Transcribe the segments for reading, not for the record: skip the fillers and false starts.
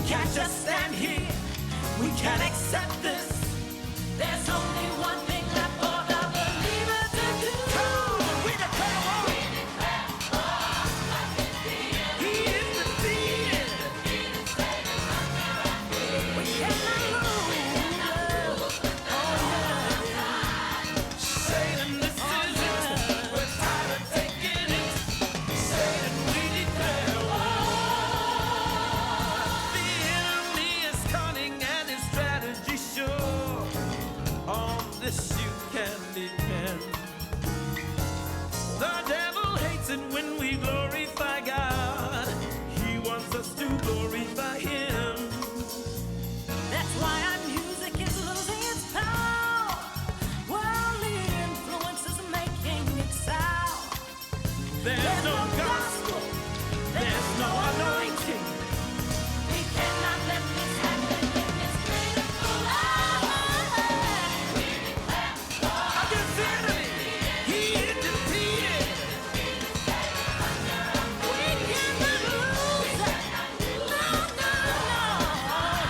can't just stand here. We can't accept this. There's only one thing left for the believer to do. Come on, we declare war. We declare war. He is defeated. We cannot lose. Oh, yeah. Satan, this is it. We're tired of taking it. Satan, we declare war. The enemy is cunning and his strategy sure. On this you can depend. The devil hates it when we glorify God. He wants us to glorify him. That's why our music is losing its power. Worldly influence is making it sour. There's no gospel. There's no anointing. We cannot let this happen in this beautiful hour. We declare war against the enemy. He is defeated. We cannot lose. No, no, no.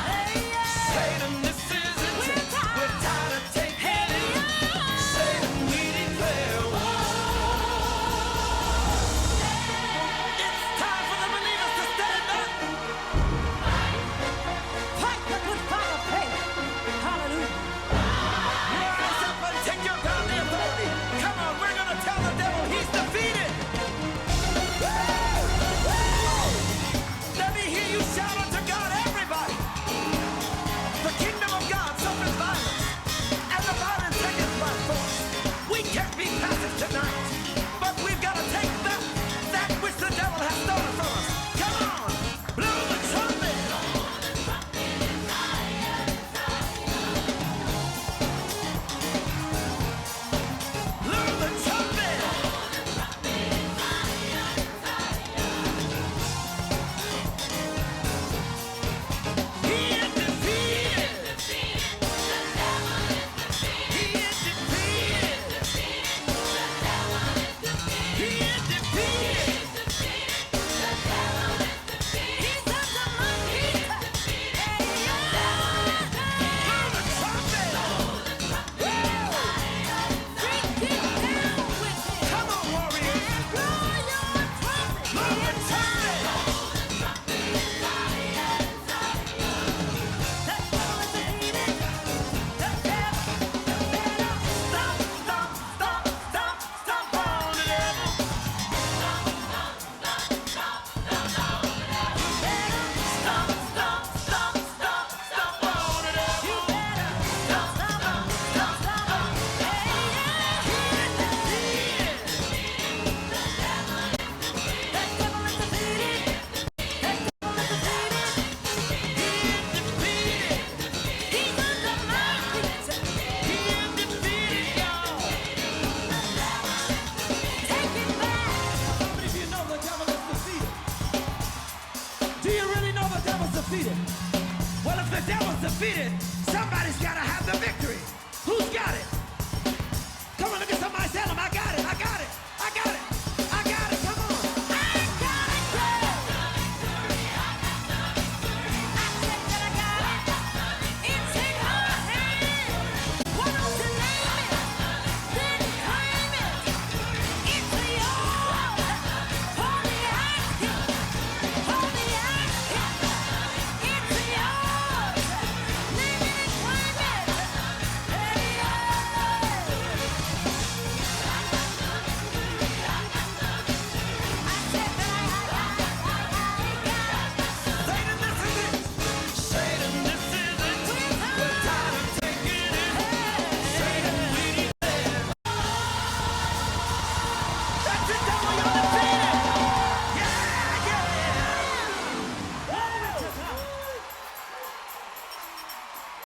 Hey, yeah. Satan, this is it. We're tired of taking it. Satan, we declare war. It's time for the believers to stand up. Fight the good fight of faith. Hallelujah. Rise up and take your godly authority. Come on, we're going to tell the devil he's defeated. Let me hear you shout unto God, everybody. The kingdom of God suffers violence, and the violent take it by force. We can't be passive tonight, but we've got to take back that which the devil has stolen from us. Come on, blow the trumpet. Blow the trumpet. He is defeated. He is defeated. He is defeated. He's under my feet. Blow the trumpet. Come on, warriors. Blow the trumpet. Stop on the devil. Stop on the devil. Do you really know the devil's defeated? Well, if the devil's defeated, somebody's got to have the victory. Who's got it?